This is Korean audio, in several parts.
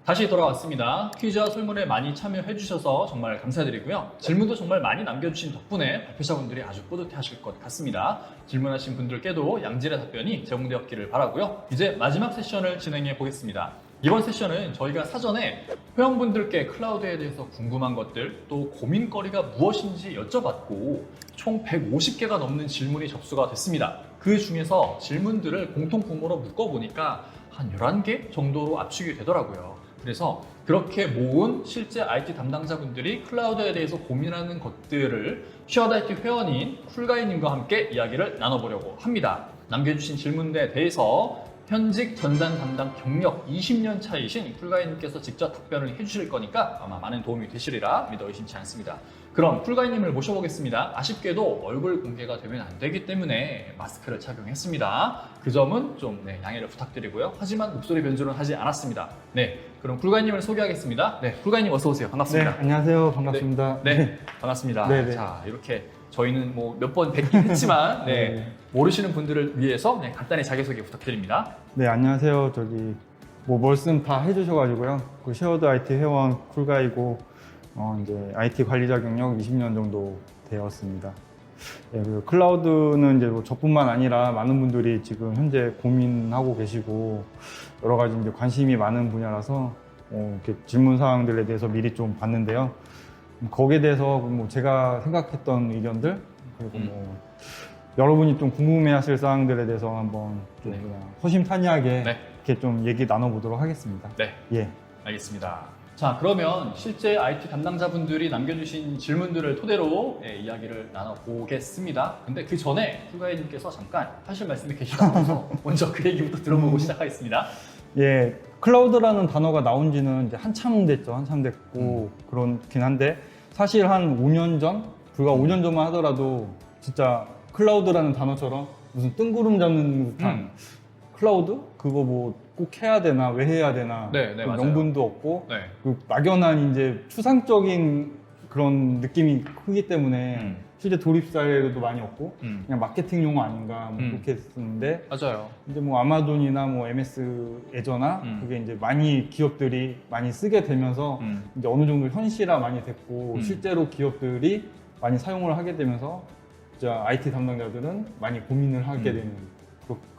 다시 돌아왔습니다. 퀴즈와 설문에 많이 참여해 주셔서 정말 감사드리고요. 질문도 정말 많이 남겨주신 덕분에 발표자분들이 아주 뿌듯해 하실 것 같습니다. 질문하신 분들께도 양질의 답변이 제공되었기를 바라고요. 이제 마지막 세션을 진행해 보겠습니다. 이번 세션은 저희가 사전에 회원분들께 클라우드에 대해서 궁금한 것들 또 고민거리가 무엇인지 여쭤봤고 총 150개가 넘는 질문이 접수가 됐습니다. 그 중에서 질문들을 공통 분모로 묶어보니까 한 11개 정도로 압축이 되더라고요. 그래서 그렇게 모은 실제 IT 담당자분들이 클라우드에 대해서 고민하는 것들을 쉐어드 IT 회원인 쿨가이님과 함께 이야기를 나눠보려고 합니다. 남겨주신 질문에 대해서 현직 전산 담당 경력 20년 차이신 쿨가이님께서 직접 답변을 해주실 거니까 아마 많은 도움이 되시리라 믿어 의심치 않습니다. 그럼 쿨가이님을 모셔보겠습니다. 아쉽게도 얼굴 공개가 되면 안 되기 때문에 마스크를 착용했습니다. 그 점은 좀 양해를 부탁드리고요. 하지만 목소리 변조는 하지 않았습니다. 네, 그럼 쿨가이님을 소개하겠습니다. 네, 쿨가이님 어서 오세요. 반갑습니다. 네, 안녕하세요. 반갑습니다. 네, 반갑습니다. 네, 네. 자, 이렇게 저희는 뭐 몇 번 뵙긴 했지만 네. 모르시는 분들을 위해서 간단히 자기소개 부탁드립니다. 네, 안녕하세요. 뭐 말씀 다 해주셔가지고요. 그 쉐어드 IT 회원 쿨가이고 이제 IT 관리자 경력 20년 정도 되었습니다. 네, 그리고 클라우드는 이제 뭐 저뿐만 아니라 많은 분들이 지금 현재 고민하고 계시고 여러 가지 이제 관심이 많은 분야라서 이렇게 질문 사항들에 대해서 미리 좀 봤는데요. 거기에 대해서 뭐 제가 생각했던 의견들 그리고 뭐 여러분이 좀 궁금해하실 사항들에 대해서 한번 좀 그냥 허심탄회하게 이렇게 좀 얘기 나눠보도록 하겠습니다. 네, 예, 알겠습니다. 자, 그러면 실제 IT 담당자분들이 남겨주신 질문들을 토대로 이야기를 나눠보겠습니다. 근데 그 전에 쿨가이님께서 잠깐 하실 말씀이 계시다면서 먼저 그 얘기부터 들어보고 시작하겠습니다. 예, 클라우드라는 단어가 나온 지는 이제 한참 됐죠. 한참 됐고 그렇긴 한데 사실 한 5년 전, 불과 5년 전만 하더라도 진짜 클라우드라는 단어처럼 무슨 뜬구름 잡는 듯한 클라우드? 그거 뭐 꼭 해야 되나? 왜 해야 되나? 네, 맞아요. 명분도 없고 네. 그 막연한 이제 추상적인 그런 느낌이 크기 때문에 실제 도입 사례도 많이 없고 그냥 마케팅 용어 아닌가 뭐 그렇게 쓰는데 맞아요. 이제 뭐 아마존이나 뭐 MS 애저나 그게 이제 많이 기업들이 많이 쓰게 되면서 이제 어느 정도 현실화 많이 됐고 실제로 기업들이 많이 사용을 하게 되면서 진짜 IT 담당자들은 많이 고민을 하게 되는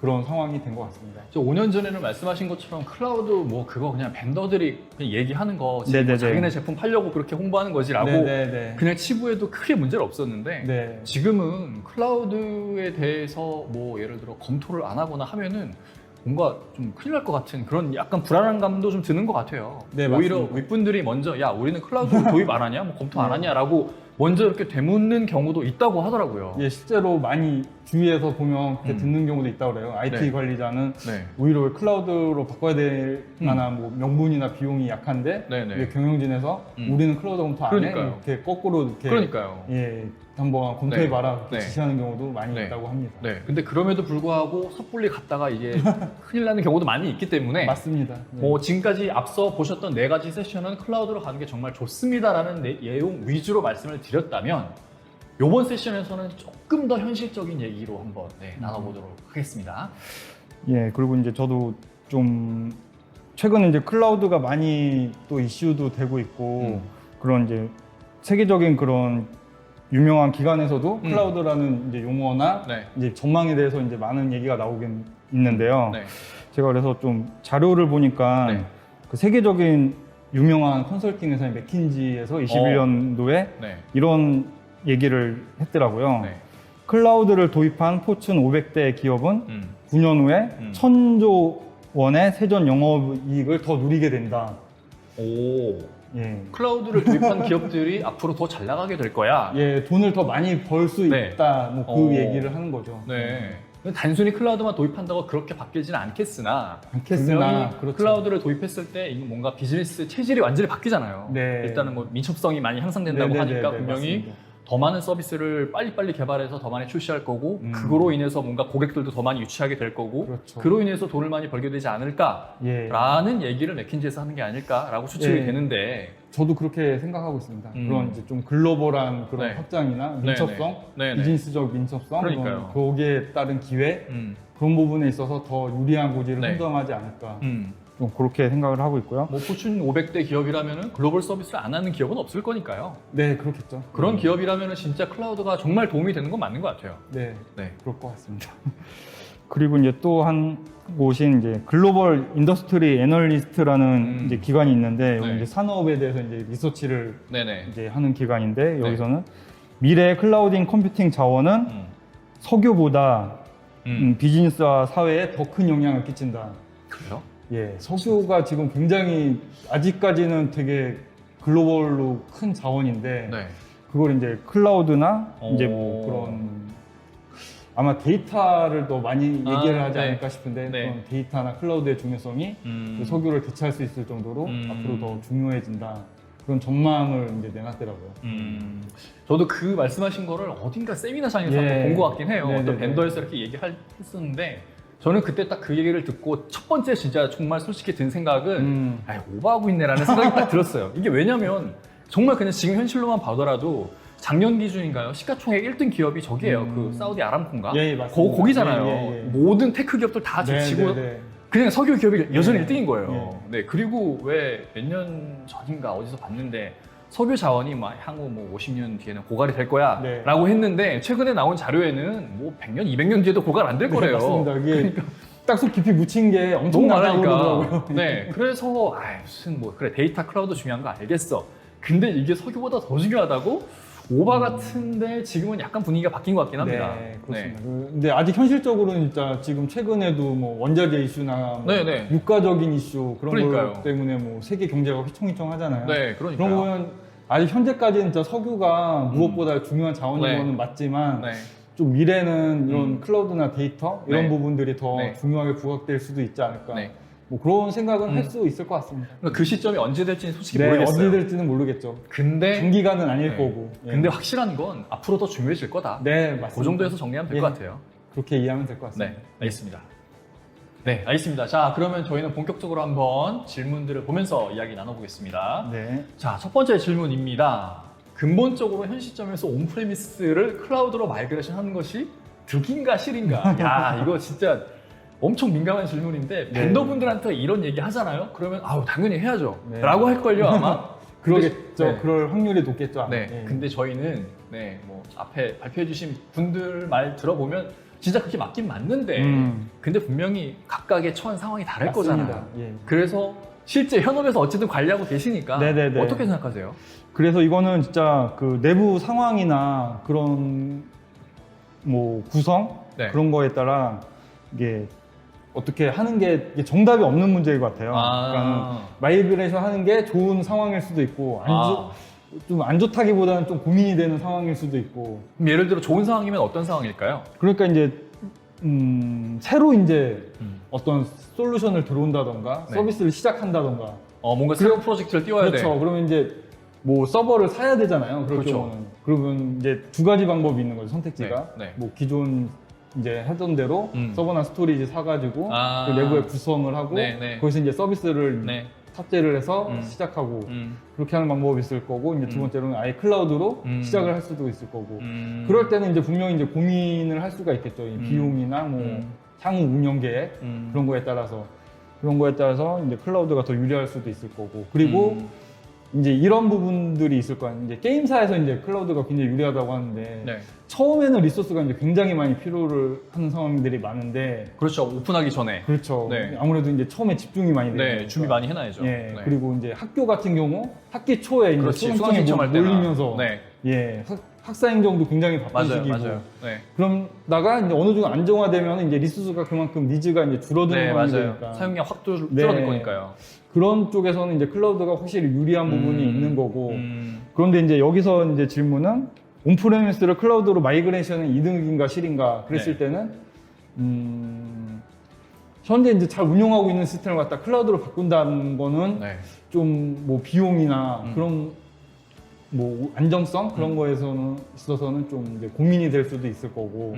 그런 상황이 된 것 같습니다. 5년 전에는 말씀하신 것처럼 클라우드 뭐 그거 그냥 벤더들이 그냥 얘기하는 거 지금 뭐 네네네. 자기네 제품 팔려고 그렇게 홍보하는 거지라고 네네네. 그냥 치부해도 크게 문제는 없었는데 네. 지금은 클라우드에 대해서 뭐 예를 들어 검토를 안 하거나 하면은 뭔가 좀 큰일 날 것 같은 그런 약간 불안한 감도 좀 드는 것 같아요. 네, 오히려 맞습니다. 윗분들이 먼저 야 우리는 클라우드 도입 안 하냐? 뭐 검토 안 하냐라고 먼저 이렇게 되묻는 경우도 있다고 하더라고요. 예, 실제로 많이 주위에서 보면 그렇게 듣는 경우도 있다고 그래요. IT 네. 관리자는 네. 오히려 클라우드로 바꿔야 될 만한 뭐 명분이나 비용이 약한데 네네. 이게 경영진에서 우리는 클라우드 검토 안 해? 그러니까요. 이렇게 거꾸로 이렇게 그러니까요. 예, 한번 검토해봐라 이렇게 네. 지시하는 경우도 많이 네. 있다고 합니다. 네. 근데 그럼에도 불구하고 섣불리 갔다가 이게 큰일 나는 경우도 많이 있기 때문에 맞습니다. 네. 뭐 지금까지 앞서 보셨던 4가지 세션은 클라우드로 가는 게 정말 좋습니다라는 내용 위주로 말씀을 드렸다면 이번 세션에서는 조금 더 현실적인 얘기로 한번 나눠보도록 하겠습니다. 예, 그리고 이제 저도 좀 최근에 이제 클라우드가 많이 또 이슈도 되고 있고 그런 이제 세계적인 그런 유명한 기관에서도 클라우드라는 이제 용어나 네. 이제 전망에 대해서 이제 많은 얘기가 나오긴 있는데요. 네. 제가 그래서 좀 자료를 보니까 네. 그 세계적인 유명한 컨설팅 회사인 맥킨지에서 21년도에 네. 이런 얘기를 했더라고요. 네. 클라우드를 도입한 포춘 500대 기업은 9년 후에 1000조 원의 세전 영업이익을 더 누리게 된다. 오. 예. 클라우드를 도입한 기업들이 앞으로 더 잘 나가게 될 거야. 예, 돈을 더 많이 벌 수 네. 있다. 뭐 그 오. 얘기를 하는 거죠. 네. 단순히 클라우드만 도입한다고 그렇게 바뀌지는 않겠으나 않겠으나, 분명히 그렇죠. 클라우드를 도입했을 때 이건 뭔가 비즈니스 체질이 완전히 바뀌잖아요. 네. 일단은 뭐 민첩성이 많이 향상된다고 네네네네, 하니까 분명히 맞습니다. 더 많은 서비스를 빨리빨리 개발해서 더 많이 출시할 거고 그거로 인해서 뭔가 고객들도 더 많이 유치하게 될 거고 그렇죠. 그로 인해서 돈을 많이 벌게 되지 않을까라는 예. 얘기를 맥킨지에서 하는 게 아닐까라고 추측이 예. 되는데 저도 그렇게 생각하고 있습니다. 그런 이제 좀 글로벌한 그런 네. 확장이나 네네. 민첩성, 네네. 비즈니스적 민첩성, 그러니까요. 그런 거기에 따른 기회 그런 부분에 있어서 더 유리한 고지를 네. 선점하지 않을까. 좀 그렇게 생각을 하고 있고요. 뭐 포춘 500대 기업이라면 글로벌 서비스를 안 하는 기업은 없을 거니까요. 네, 그렇겠죠. 그런 기업이라면 진짜 클라우드가 정말 도움이 되는 건 맞는 것 같아요. 네, 네. 그럴 것 같습니다. 그리고 이제 또 한 곳이 이제 글로벌 인더스트리 애널리스트라는 이제 기관이 있는데 여기 네. 이제 산업에 대해서 이제 리서치를 네네. 이제 하는 기관인데 여기서는 미래 클라우딩 컴퓨팅 자원은 석유보다 비즈니스와 사회에 더 큰 영향을 끼친다. 그래요? 예, 석유가 지금 굉장히 아직까지는 되게 글로벌로 큰 자원인데 네. 그걸 이제 클라우드나 이제 오. 뭐 그런 아마 데이터를 더 많이 얘기를 하지 네. 않을까 싶은데 네. 그런 데이터나 클라우드의 중요성이 그 석유를 대체할 수 있을 정도로 앞으로 더 중요해진다. 그런 전망을 이제 내놨더라고요. 저도 그 말씀하신 거를 어딘가 세미나장에서 예. 본 것 같긴 해요. 네네네. 어떤 벤더에서 이렇게 얘기했었는데 저는 그때 딱 그 얘기를 듣고 첫 번째 진짜 정말 솔직히 든 생각은 아이 오버하고 있네라는 생각이 딱 들었어요. 이게 왜냐면 정말 그냥 지금 현실로만 봐더라도 작년 기준인가요? 시가총액 1등 기업이 저기예요. 그 사우디 아람코인가? 예, 맞습니다. 거기잖아요. 예. 모든 테크 기업들 다 네, 제치고 네, 네. 그냥 석유 기업이 여전히 예. 1등인 거예요. 네. 그리고 왜 몇 년 전인가 어디서 봤는데 석유 자원이 막 향후 뭐 50년 뒤에는 고갈이 될 거야 네. 라고 했는데 최근에 나온 자료에는 뭐 100년, 200년 뒤에도 고갈 안 될 거래요. 맞습니다. 이게 딱속 깊이 묻힌 게 너무 엄청나다고 많으니까. 그러더라고요. 네. 그래서 무슨 뭐 그래 데이터 클라우드 중요한 거 알겠어. 근데 이게 석유보다 더 중요하다고? 오바 같은데 지금은 약간 분위기가 바뀐 것 같긴 합니다. 네, 그렇습니다. 근데 아직 현실적으로는 진짜 지금 최근에도 뭐 원자재 이슈나 뭐 네네. 유가적인 이슈 그런 그러니까요. 것 때문에 뭐 세계 경제가 휘청휘청하잖아요. 네, 그러니까요. 그런 거는 아직 현재까지는 진짜 석유가 무엇보다 중요한 자원인 네. 거는 맞지만 네. 좀 미래는 이런 클라우드나 데이터 이런 네. 부분들이 더 네. 중요하게 부각될 수도 있지 않을까. 네. 뭐 그런 생각은 할 수 있을 것 같습니다. 그 시점이 언제 될지는 솔직히 네, 모르겠어요. 언제 될지는 모르겠죠. 근데 단기간은 아닐 네. 거고. 예. 근데 확실한 건 앞으로 더 중요해질 거다. 네, 맞습니다. 그 정도에서 정리하면 될 예. 것 같아요. 그렇게 이해하면 될 것 같습니다. 네, 알겠습니다. 네, 알겠습니다. 자, 그러면 저희는 본격적으로 한번 질문들을 보면서 이야기 나눠보겠습니다. 네. 자, 첫 번째 질문입니다. 근본적으로 현 시점에서 온프레미스를 클라우드로 마이그레이션 하는 것이 득인가 실인가? 야, 이거 진짜 엄청 민감한 질문인데 네. 벤더분들한테 이런 얘기 하잖아요? 그러면 아우 당연히 해야죠. 네. 라고 할걸요 아마? 그러겠죠. 네. 그럴 확률이 높겠죠. 아마. 네. 예. 근데 저희는 뭐 앞에 발표해주신 분들 말 들어보면 진짜 그렇게 맞긴 맞는데 근데 분명히 각각의 처한 상황이 다를 맞습니다. 거잖아요. 예. 그래서 실제 현업에서 어쨌든 관리하고 계시니까 네네네. 어떻게 생각하세요? 그래서 이거는 진짜 그 내부 상황이나 그런 뭐 구성 네. 그런 거에 따라 이게 어떻게 하는 게 이게 정답이 없는 문제인 것 같아요. 그러니까 마이그레이션 하는 게 좋은 상황일 수도 있고 좀 안 좋다기보다는 좀 고민이 되는 상황일 수도 있고. 그럼 예를 들어 좋은 상황이면 어떤 상황일까요? 그러니까 이제 새로 이제 어떤 솔루션을 들어온다던가 네. 서비스를 시작한다던가. 뭔가 새로운 프로젝트를 띄워야 그렇죠. 돼. 그러면 이제 뭐 서버를 사야 되잖아요. 그럴 그렇죠. 경우는. 그러면 이제 두 가지 방법이 있는 거죠. 선택지가. 네, 네. 뭐 기존 이제 하던 대로 서버나 스토리지 사가지고 그 내부에 구성을 하고 네, 네. 거기서 이제 서비스를 네. 탑재를 해서 시작하고 그렇게 하는 방법이 있을 거고 이제 두 번째로는 아예 클라우드로 시작을 할 수도 있을 거고 그럴 때는 이제 분명히 이제 고민을 할 수가 있겠죠. 이 비용이나 뭐 향후 운영 계획 그런 거에 따라서 이제 클라우드가 더 유리할 수도 있을 거고 그리고 이제 이런 부분들이 있을 거예요. 이제 게임사에서 이제 클라우드가 굉장히 유리하다고 하는데 네. 처음에는 리소스가 이제 굉장히 많이 필요를 하는 상황들이 많은데 그렇죠. 오픈하기 전에. 그렇죠. 네. 아무래도 이제 처음에 집중이 많이 되니까. 네, 준비 많이 해놔야죠. 예. 네. 그리고 이제 학교 같은 경우 학기 초에 이제 그렇지. 수강 수강생이 신청할 때나. 몰리면서 네. 예. 학사 행정도 굉장히 바쁜 맞아요, 시기고. 맞아요. 네. 그러다가 이제 어느 정도 안정화되면 이제 리소스가 그만큼 니즈가 이제 줄어드는 네, 상황이 맞아요. 되니까. 사용량 확 줄어들 네. 거니까요. 그런 쪽에서는 이제 클라우드가 확실히 유리한 부분이 있는 거고. 음. 그런데 이제 여기서 이제 질문은 온프레미스를 클라우드로 마이그레이션은 이득인가 실인가 그랬을 네. 때는 현재 이제 잘 운영하고 있는 시스템을 갖다 클라우드로 바꾼다는 거는 네. 좀 뭐 비용이나 그런 뭐 안정성 그런 거에서는 있어서는 좀 이제 고민이 될 수도 있을 거고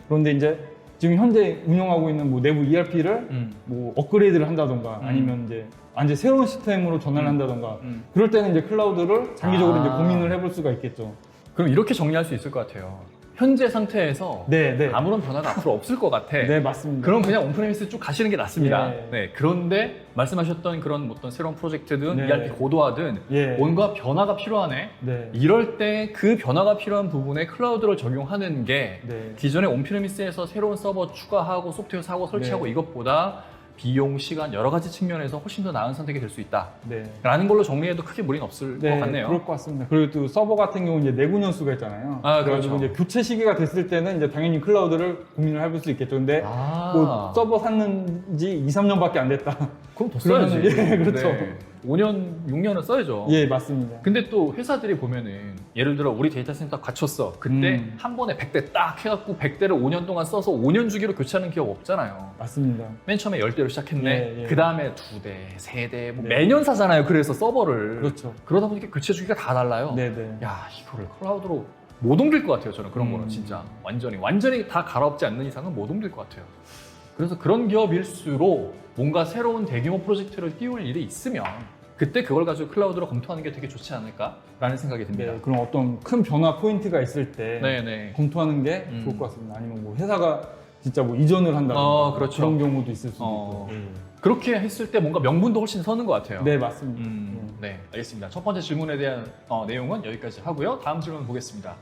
그런데 이제 지금 현재 운영하고 있는 뭐 내부 ERP를 뭐 업그레이드를 한다던가 아니면 이제 완전 새로운 시스템으로 전환을 한다던가 그럴 때는 이제 클라우드를 장기적으로 이제 고민을 해볼 수가 있겠죠. 그럼 이렇게 정리할 수 있을 것 같아요. 현재 상태에서 네, 네. 아무런 변화가 앞으로 없을 것 같아. 네, 맞습니다. 그럼 그냥 온프레미스 쭉 가시는 게 낫습니다. 예. 네. 그런데 말씀하셨던 그런 어떤 새로운 프로젝트든 네. ERP 고도화든 예. 뭔가 변화가 필요하네. 네. 이럴 때 그 변화가 필요한 부분에 클라우드를 적용하는 게 네. 기존의 온프레미스에서 새로운 서버 추가하고 소프트웨어 사고 설치하고 네. 이것보다 비용, 시간 여러 가지 측면에서 훨씬 더 나은 선택이 될 수 있다. 네. 라는 걸로 정리해도 크게 무리는 없을 것 같네요. 그럴 것 같습니다. 그리고 또 서버 같은 경우는 이제 내구 연수가 있잖아요. 아, 그래가지고 그렇죠. 이제 교체 시기가 됐을 때는 이제 당연히 클라우드를 고민을 해볼 수 있겠죠. 근데 아, 뭐 서버 샀는지 2, 3년밖에 안 됐다. 그럼 더 그러면은, 써야지. 예, 그렇죠. 5년, 6년은 써야죠. 예, 맞습니다. 근데 또 회사들이 보면은 예를 들어 우리 데이터 센터 갖췄어. 그때 음. 한 번에 100대 딱 해갖고 100대를 5년 동안 써서 5년 주기로 교체하는 기업 없잖아요. 맞습니다. 맨 처음에 10대로 시작했네. 예, 예. 그 다음에 2대, 3대, 뭐 네. 매년 사잖아요. 그래서 서버를. 그렇죠. 그러다 보니까 교체 주기가 다 달라요. 네네. 야, 이거를 클라우드로 못 옮길 것 같아요. 저는 그런 거는 진짜 완전히 다 갈아엎지 않는 이상은 못 옮길 것 같아요. 그래서 그런 기업일수록 뭔가 새로운 대규모 프로젝트를 띄울 일이 있으면 그때 그걸 가지고 클라우드로 검토하는 게 되게 좋지 않을까라는 생각이 듭니다. 네, 그런 어떤 큰 변화 포인트가 있을 때 네네. 검토하는 게 좋을 것 같습니다. 아니면 뭐 회사가 진짜 뭐 이전을 한다든가 그렇죠. 그런 경우도 있을 수도 어. 있고. 그렇게 했을 때 뭔가 명분도 훨씬 서는 것 같아요. 네, 맞습니다. 네, 알겠습니다. 첫 번째 질문에 대한 내용은 여기까지 하고요. 다음 질문 보겠습니다.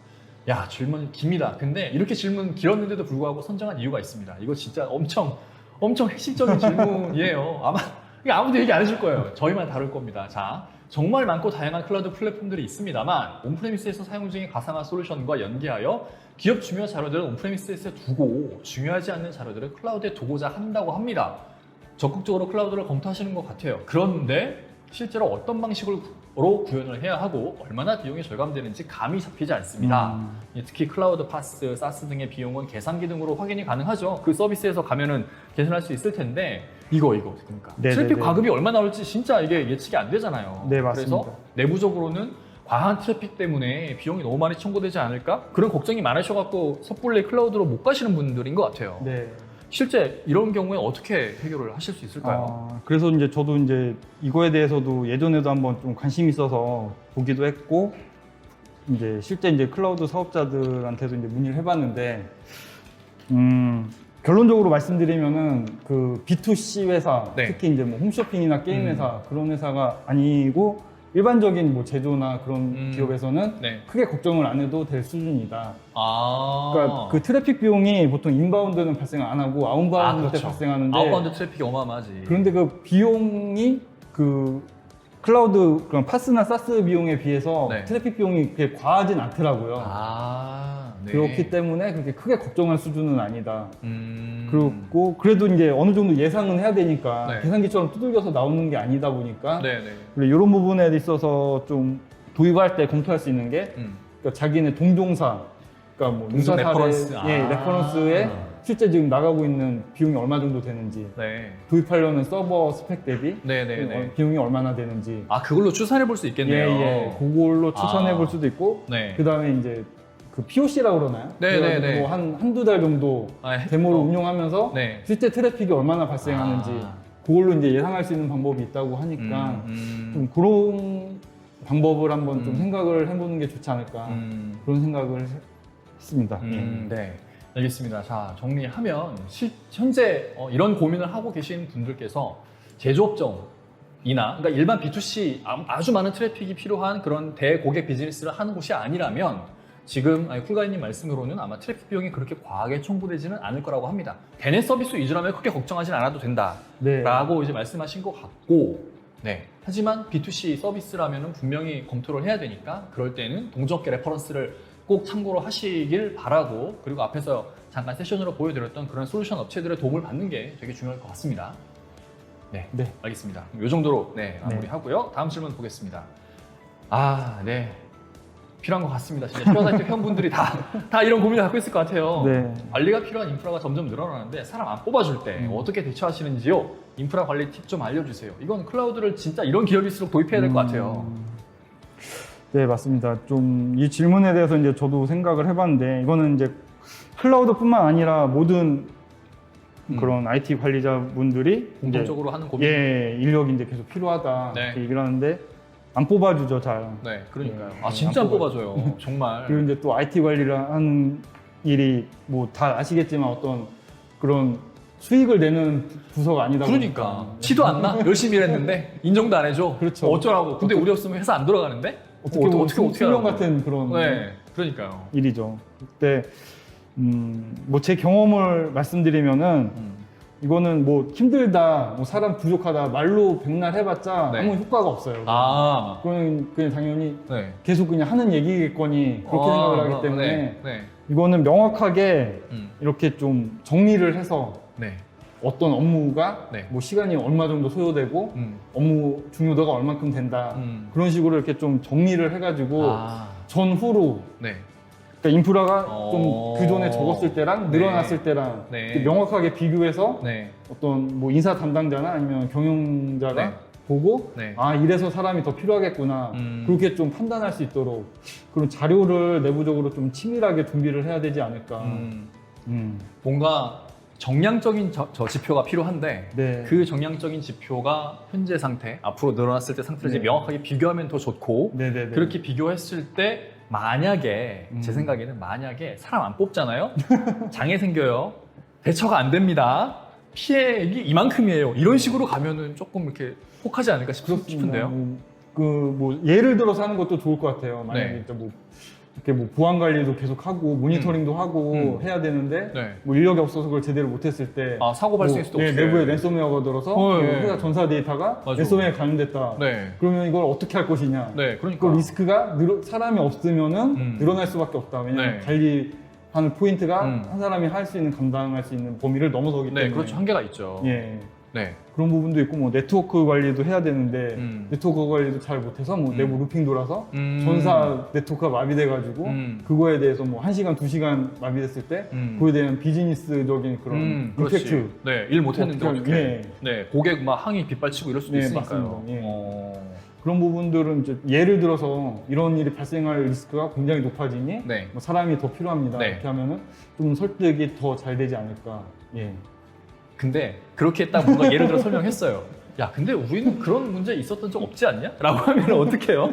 야, 질문 깁니다. 근데 이렇게 질문 길었는데도 불구하고 선정한 이유가 있습니다. 이거 진짜 엄청 핵심적인 질문이에요. 아마 이게 아무도 얘기 안 해줄 거예요. 저희만 다룰 겁니다. 자, 정말 많고 다양한 클라우드 플랫폼들이 있습니다만 온프레미스에서 사용 중인 가상화 솔루션과 연계하여 기업 중요 자료들은 온프레미스에 두고 중요하지 않는 자료들은 클라우드에 두고자 한다고 합니다. 적극적으로 클라우드를 검토하시는 것 같아요. 그런데 실제로 어떤 방식으로 구현을 해야 하고 얼마나 비용이 절감되는지 감이 잡히지 않습니다. 특히 클라우드 파스, 사스 등의 비용은 계산기 등으로 확인이 가능하죠. 그 서비스에서 가면은 계산할 수 있을 텐데 이거 그러니까 네네네. 트래픽 과급이 얼마나 나올지 진짜 이게 예측이 안 되잖아요. 네, 맞습니다. 그래서 내부적으로는 과한 트래픽 때문에 비용이 너무 많이 청구되지 않을까? 그런 걱정이 많으셔갖고 섣불리 클라우드로 못 가시는 분들인 것 같아요. 네. 실제 이런 경우에 어떻게 해결을 하실 수 있을까요? 그래서 이제 저도 이제 이거에 대해서도 예전에도 한번 좀 관심이 있어서 보기도 했고, 이제 실제 이제 클라우드 사업자들한테도 이제 문의를 해봤는데, 결론적으로 말씀드리면은 그 B2C 회사, 네. 특히 이제 뭐 홈쇼핑이나 게임 회사 그런 회사가 아니고 일반적인 뭐 제조나 그런 기업에서는 네. 크게 걱정을 안 해도 될 수준이다. 아. 그러니까 그 트래픽 비용이 보통 인바운드는 발생 안 하고 아웃바운드 때 그렇죠. 발생하는데 아웃바운드 트래픽이 어마어마하지. 그런데 그 비용이 그 클라우드 그런 파스나 사스 비용에 비해서 네. 트래픽 비용이 그렇게 과하진 않더라고요. 네. 그렇기 때문에 그렇게 크게 걱정할 수준은 아니다. 음. 그렇고 그래도 이제 어느 정도 예상은 해야 되니까 네. 계산기처럼 두들겨서 나오는 게 아니다 보니까 네네. 그리고 이런 부분에 있어서 좀 도입할 때 검토할 수 있는 게 그러니까 자기네 동종사, 그러니까 뭐 동종 유사 레퍼런스. 사례, 레퍼런스에 실제 지금 나가고 있는 비용이 얼마 정도 되는지, 네. 도입하려는 서버 스펙 대비 네네네. 비용이 얼마나 되는지, 그걸로 추산해 볼 수 있겠네요. 그걸로 추천해 볼 수도 있고, 네. 그 다음에 이제 그 POC라고 그러나요? 네네네. 그래가지고 뭐 한두 달 정도 데모를 운용하면서 네. 실제 트래픽이 얼마나 발생하는지 그걸로 이제 예상할 수 있는 방법이 있다고 하니까 좀 그런 방법을 한번 좀 생각을 해보는 게 좋지 않을까 그런 생각을 했습니다. 네. 알겠습니다. 자, 정리하면 현재 이런 고민을 하고 계신 분들께서 제조업종이나 그러니까 일반 B2C 아주 많은 트래픽이 필요한 그런 대고객 비즈니스를 하는 곳이 아니라면 지금 쿨가이님 말씀으로는 아마 트래픽 비용이 그렇게 과하게 청구되지는 않을 거라고 합니다. 대내 서비스 위주라면 크게 걱정하진 않아도 된다라고 이제 말씀하신 것 같고, 네. 하지만 B2C 서비스라면 분명히 검토를 해야 되니까 그럴 때는 동종업계 레퍼런스를 꼭 참고로 하시길 바라고, 그리고 앞에서 잠깐 세션으로 보여드렸던 그런 솔루션 업체들의 도움을 받는 게 되게 중요할 것 같습니다. 네, 네. 알겠습니다. 이 정도로 마무리하고요. 다음 질문 보겠습니다. 네. 필요한 것 같습니다. 진짜 슈어사이트 회원분들이 다 이런 고민을 갖고 있을 것 같아요. 네. 관리가 필요한 인프라가 점점 늘어나는데 사람 안 뽑아줄 때 어떻게 대처하시는지요? 인프라 관리 팁 좀 알려주세요. 이건 클라우드를 진짜 이런 기업일수록 도입해야 될 것 같아요. 네, 맞습니다. 좀 이 질문에 대해서 이제 저도 생각을 해봤는데 이거는 이제 클라우드뿐만 아니라 모든 그런 IT 관리자분들이 공통적으로 하는 고민. 인력이 이제 계속 필요하다 이렇게 얘기를 하는데 안 뽑아주죠, 잘. 네, 그러니까요. 진짜 안 뽑아줘요. 정말. 그리고 이제 또 IT 관리를 하는 일이 뭐 다 아시겠지만 어떤 그런 수익을 내는 부서가 아니다 그러니까 보니까 티도 안 나. 열심히 일했는데 인정도 안 해줘. 그렇죠. 어쩌라고. 근데 우리 없으면 회사 안 돌아가는데? 어떻게 보면 어떻게 수명 하라고. 같은 그런 네, 그러니까요. 일이죠. 그때 뭐 제 경험을 말씀드리면은 이거는 뭐 힘들다, 뭐 사람 부족하다 말로 백날 해봤자 네. 아무 효과가 없어요. 아, 그냥 당연히 네. 계속 그냥 하는 얘기겠거니 그렇게 생각을 하기 때문에 네, 네. 이거는 명확하게 음, 이렇게 좀 정리를 해서 네. 어떤 업무가 네. 뭐 시간이 얼마 정도 소요되고 업무 중요도가 얼만큼 된다 그런 식으로 이렇게 좀 정리를 해가지고 아, 전후로 네. 그러니까 인프라가 어. 좀 그전에 적었을 때랑 네. 늘어났을 때랑 네. 이렇게 명확하게 비교해서 네. 어떤 뭐 인사 담당자나 아니면 경영자가 네. 보고 네. 아 이래서 사람이 더 필요하겠구나 그렇게 좀 판단할 수 있도록 그런 자료를 내부적으로 좀 치밀하게 준비를 해야 되지 않을까. 뭔가 정량적인 저 지표가 필요한데 네. 그 정량적인 지표가 현재 상태, 앞으로 늘어났을 때 상태를 이제 네. 명확하게 비교하면 더 좋고 네네네. 그렇게 비교했을 때 만약에 제 생각에는 만약에 사람 안 뽑잖아요. 장애 생겨요. 대처가 안 됩니다. 피해액이 이만큼이에요. 이런 식으로 가면은 조금 이렇게 혹하지 않을까 싶은데요. 뭐 예를 들어서 하는 것도 좋을 것 같아요. 만약에 네. 이제 뭐 이렇게 뭐 보안 관리도 계속 하고 모니터링도 하고 해야 되는데 네. 뭐 인력이 없어서 그걸 제대로 못했을 때 아, 사고 발생할 수도 없어요. 내부에 랜섬웨어가 들어서 네. 회사 전사 데이터가 맞아. 랜섬웨어에 감염됐다. 네. 그러면 이걸 어떻게 할 것이냐. 네, 그러니까. 그 리스크가 사람이 없으면은 늘어날 수밖에 없다. 왜냐하면 네. 관리하는 포인트가 한 사람이 할 수 있는 감당할 수 있는 범위를 넘어서기 때문에. 네, 그렇죠. 한계가 있죠. 예. 네. 그런 부분도 있고 뭐 네트워크 관리도 해야 되는데 네트워크 관리도 잘 못해서 뭐 내부 루핑 돌아서 전사 네트워크가 마비돼가지고 그거에 대해서 뭐 1시간, 2시간 마비됐을 때 그거에 대한 비즈니스적인 그런 그렇지. 임팩트. 네, 일 못했는데 어떻게 어떻게? 예. 네, 고객 막 항의 빗발치고 이럴 수도 네, 있으니까요. 맞습니다. 예. 그런 부분들은 이제 예를 들어서 이런 일이 발생할 리스크가 굉장히 높아지니 네. 뭐 사람이 더 필요합니다. 네. 이렇게 하면은 좀 설득이 더 잘 되지 않을까. 예. 근데 그렇게 딱 뭔가 예를 들어 설명했어요. 야, 근데 우리는 그런 문제 있었던 적 없지 않냐? 라고 하면 어떡해요?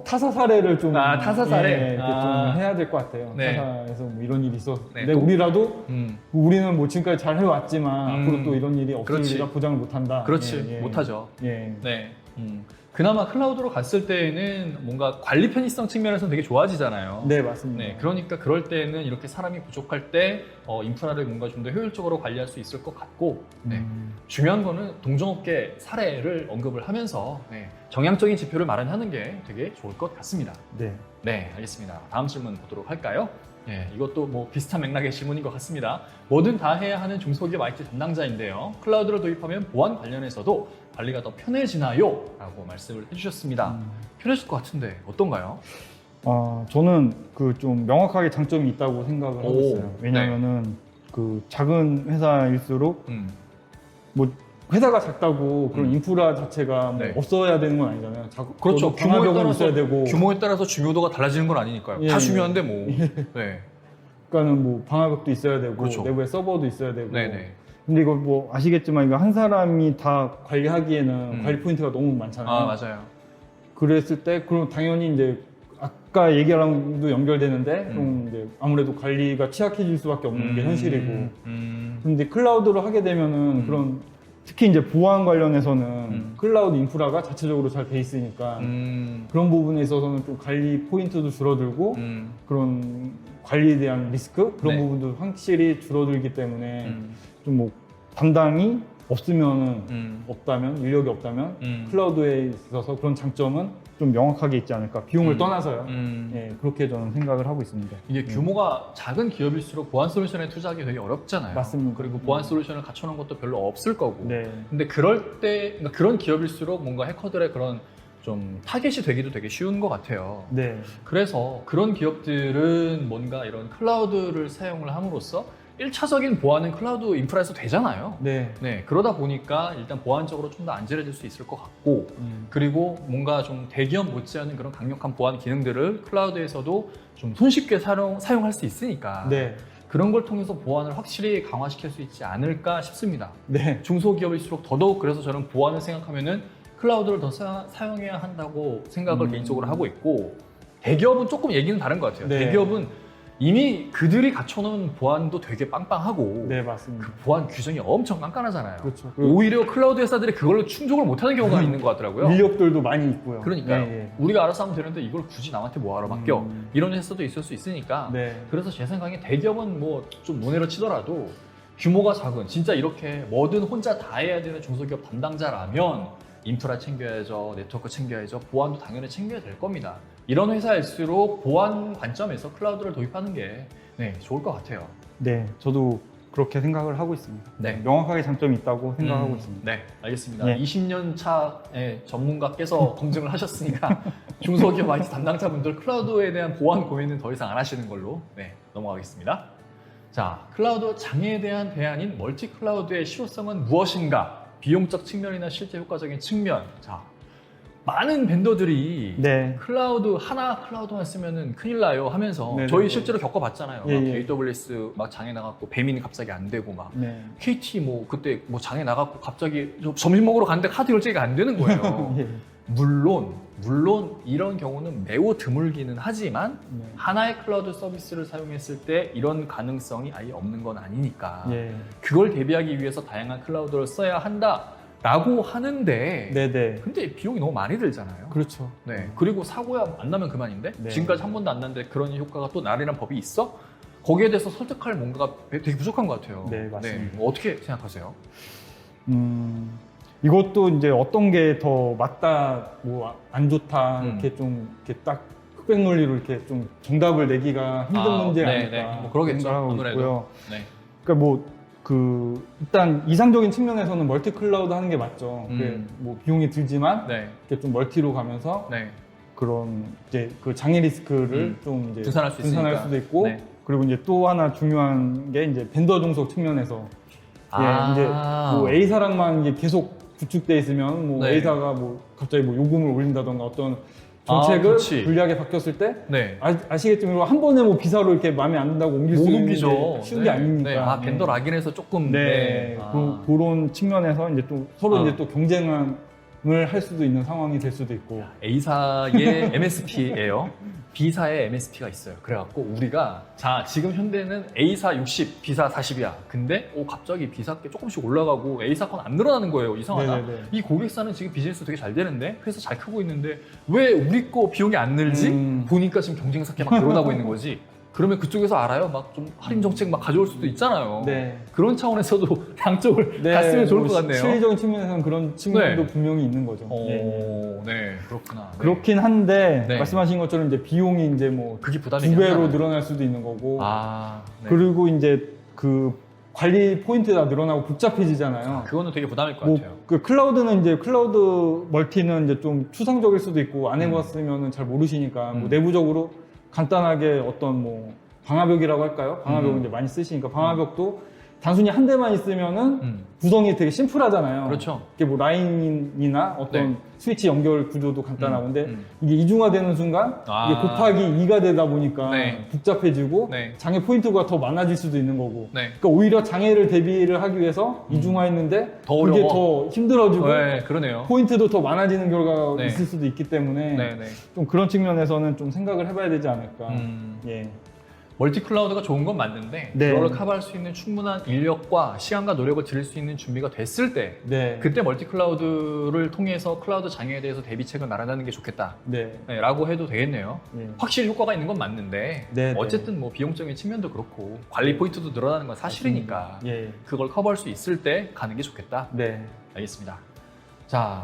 타사 사례를 좀 타사 사례? 예, 이렇게 좀 해야 될 것 같아요. 네. 타사에서 뭐 이런 일이 있었는데 네, 또- 우리라도 우리는 뭐 지금까지 잘 해왔지만 앞으로 또 이런 일이 없을 그렇지. 우리가 보장을 못한다. 그렇지, 예, 예. 못하죠. 예. 네. 그나마 클라우드로 갔을 때에는 뭔가 관리 편의성 측면에서는 되게 좋아지잖아요. 네, 맞습니다. 네, 그러니까 그럴 때는 이렇게 사람이 부족할 때 인프라를 뭔가 좀 더 효율적으로 관리할 수 있을 것 같고 네. 중요한 거는 동종업계 사례를 언급을 하면서 네, 정량적인 지표를 마련하는 게 되게 좋을 것 같습니다. 네. 네, 알겠습니다. 다음 질문 보도록 할까요? 네, 이것도 뭐 비슷한 맥락의 질문인 것 같습니다. 뭐든 다 해야 하는 중소기업 IT 담당자인데요. 클라우드를 도입하면 보안 관련해서도 관리가 더 편해지나요? 라고 말씀을 해주셨습니다. 편해질 것 같은데 어떤가요? 저는 그 좀 명확하게 장점이 있다고 생각을 하고 오, 있어요. 왜냐하면은 그 작은 회사일수록 뭐 회사가 작다고 그런 인프라 자체가 뭐 네. 없어야 되는 건 아니잖아요. 그렇죠. 규모가 있어야 되고. 규모에 따라서 중요도가 달라지는 건 아니니까요. 예, 다 예. 중요한데 뭐. 네. 그러니까는 뭐 방화벽도 있어야 되고 그렇죠. 내부에 서버도 있어야 되고. 네네. 근데 이거 뭐 아시겠지만 이거 한 사람이 다 관리하기에는 관리 포인트가 너무 많잖아요. 아, 맞아요. 그랬을 때 그럼 당연히 이제 아까 얘기랑도 연결되는데 좀 이제 아무래도 관리가 취약해질 수밖에 없는 게 현실이고. 근데 클라우드로 하게 되면은 그런 특히 이제 보안 관련해서는 클라우드 인프라가 자체적으로 잘 돼 있으니까 그런 부분에 있어서는 좀 관리 포인트도 줄어들고 그런 관리에 대한 리스크 그런 네. 부분도 확실히 줄어들기 때문에 좀 뭐 담당이 없으면은 없다면 인력이 없다면 클라우드에 있어서 그런 장점은 좀 명확하게 있지 않을까 비용을 떠나서요. 예, 그렇게 저는 생각을 하고 있습니다. 이게 규모가 작은 기업일수록 보안 솔루션에 투자하기 되게 어렵잖아요. 맞습니다. 그리고 보안 솔루션을 갖춰놓은 것도 별로 없을 거고. 네. 근데 그럴 때, 그러니까 그런 기업일수록 뭔가 해커들의 그런 좀 타겟이 되기도 되게 쉬운 것 같아요. 네. 그래서 그런 기업들은 뭔가 이런 클라우드를 사용을 함으로써 1차적인 보안은 클라우드 인프라에서 되잖아요. 네. 네, 그러다 보니까 일단 보안적으로 좀 더 안전해질 수 있을 것 같고 그리고 뭔가 좀 대기업 못지않은 그런 강력한 보안 기능들을 클라우드에서도 좀 손쉽게 사용할 수 있으니까 네. 그런 걸 통해서 보안을 확실히 강화시킬 수 있지 않을까 싶습니다. 네. 중소기업일수록 더더욱 그래서 저는 보안을 생각하면은 클라우드를 더 사용해야 한다고 생각을 개인적으로 하고 있고 대기업은 조금 얘기는 다른 것 같아요. 네. 대기업은 이미 그들이 갖춰놓은 보안도 되게 빵빵하고 네, 맞습니다. 그 보안 규정이 엄청 깐깐하잖아요. 그렇죠. 오히려 클라우드 회사들이 그걸로 충족을 못하는 경우가 있는 것 같더라고요. 인력들도 많이 있고요. 그러니까요. 예, 우리가 알아서 하면 되는데 이걸 굳이 남한테 뭐하러 맡겨? 음. 이런 회사도 있을 수 있으니까 네. 그래서 제 생각에 대기업은 뭐 좀 모내로 치더라도 규모가 작은 진짜 이렇게 뭐든 혼자 다 해야 되는 중소기업 담당자라면 인프라 챙겨야죠, 네트워크 챙겨야죠, 보안도 당연히 챙겨야 될 겁니다. 이런 회사일수록 보안 관점에서 클라우드를 도입하는 게 좋을 것 같아요. 네, 저도 그렇게 생각을 하고 있습니다. 네. 명확하게 장점이 있다고 생각하고 있습니다. 네, 알겠습니다. 네. 20년 차의 전문가께서 검증을 하셨으니까 중소기업 IT 담당자분들 클라우드에 대한 보안 고민은 더 이상 안 하시는 걸로 넘어가겠습니다. 자, 클라우드 장애에 대한 대안인 멀티 클라우드의 실효성은 무엇인가? 비용적 측면이나 실제 효과적인 측면. 자, 많은 벤더들이 네. 클라우드만 쓰면은 큰일 나요 하면서 네네네. 저희 실제로 겪어봤잖아요. 예, 막 예. AWS 막 장애 나갔고 배민이 갑자기 안 되고 막 네. KT 뭐 그때 뭐 장애 나갔고 갑자기 점심 먹으러 갔는데 카드 결제가 안 되는 거예요. 예. 물론 이런 경우는 매우 드물기는 하지만 네. 하나의 클라우드 서비스를 사용했을 때 이런 가능성이 아예 없는 건 아니니까 예. 그걸 대비하기 위해서 다양한 클라우드를 써야 한다라고 하는데 네네. 근데 비용이 너무 많이 들잖아요. 그렇죠. 네. 그리고 사고야 안 나면 그만인데 네. 지금까지 한 번도 안 났는데 그런 효과가 또 나리란 법이 있어? 거기에 대해서 설득할 뭔가가 되게 부족한 것 같아요. 네, 맞습니다. 뭐 어떻게 생각하세요? 이것도 이제 어떤 게 더 맞다, 뭐 안 좋다, 이렇게 좀 이렇게 딱 흑백 논리로 이렇게 좀 정답을 내기가 힘든 문제 네, 아닐까 네. 뭐 그러겠죠. 생각하고 아무래도. 있고요. 네. 그러니까 뭐 일단 이상적인 측면에서는 멀티 클라우드 하는 게 맞죠. 그게 뭐 비용이 들지만 네. 이렇게 좀 멀티로 가면서 네. 그런 이제 그 장애 리스크를 좀 이제 분산할 수 있으니까. 수도 있고 네. 그리고 이제 또 하나 중요한 게 이제 벤더 종속 측면에서 이제 뭐 A사랑만 이제 계속 구축돼 있으면 뭐 네. A사가 뭐 갑자기 뭐 요금을 올린다던가 어떤 정책을 그렇지. 불리하게 바뀌었을 때 네. 아시겠지만 한 번에 뭐 비사로 이렇게 마음에 안 든다고 옮길 수 못 있는 옮기죠. 게 쉬운 게 아니니까. 네. 벤더 락인에서 조금. 네. 그런 측면에서 이제 또 서로 이제 또 경쟁을 할 수도 있는 상황이 될 수도 있고. A사의 MSP예요. B사의 MSP가 있어요. 그래갖고 우리가 지금 현대는 A사 60, B사 40이야. 근데 갑자기 B사 게 조금씩 올라가고 A사 건 안 늘어나는 거예요. 이상하다. 네네네. 이 고객사는 지금 비즈니스 되게 잘 되는데 회사 잘 크고 있는데 왜 우리 거 비용이 안 늘지? 보니까 지금 경쟁사께 막 늘어나고 있는 거지. 그러면 그쪽에서 알아요? 막 좀 할인 정책 막 가져올 수도 있잖아요. 네. 그런 차원에서도 양쪽을 갔으면 좋을 뭐 것 같네요. 실리적인 측면에서는 그런 측면도 네. 분명히 있는 거죠. 네, 그렇구나. 네. 그렇긴 한데 네. 말씀하신 것처럼 이제 비용이 이제 뭐 그게 부담이 2배로 늘어날 수도 있는 거고. 네. 그리고 이제 그 관리 포인트가 늘어나고 복잡해지잖아요. 그거는 되게 부담일 것 뭐 같아요. 그 클라우드는 이제 클라우드 멀티는 이제 좀 추상적일 수도 있고 안 해봤으면은 잘 모르시니까 뭐 내부적으로 간단하게 어떤 뭐 방화벽이라고 할까요? 방화벽은 이제 많이 쓰시니까 방화벽도 단순히 한 대만 있으면은 구성이 되게 심플하잖아요. 그렇죠. 이게 뭐 라인이나 어떤 네. 스위치 연결 구조도 간단하고 근데 이게 이중화되는 순간 이게 곱하기 2가 되다 보니까 네. 복잡해지고 네. 장애 포인트가 더 많아질 수도 있는 거고 네. 그러니까 오히려 장애를 대비를 하기 위해서 이중화했는데 더 그게 어려워. 더 힘들어지고 네, 그러네요. 포인트도 더 많아지는 결과가 네. 있을 수도 있기 때문에 네, 네. 좀 그런 측면에서는 좀 생각을 해봐야 되지 않을까. 예. 멀티 클라우드가 좋은 건 맞는데 네. 그걸 커버할 수 있는 충분한 인력과 시간과 노력을 들일 수 있는 준비가 됐을 때 네. 그때 멀티 클라우드를 통해서 클라우드 장애에 대해서 대비책을 마련하는 게 좋겠다. 네. 라고 해도 되겠네요. 예. 확실히 효과가 있는 건 맞는데 네, 어쨌든 뭐 비용적인 측면도 그렇고 관리 포인트도 늘어나는 건 사실이니까 예. 그걸 커버할 수 있을 때 가는 게 좋겠다. 네. 알겠습니다. 자,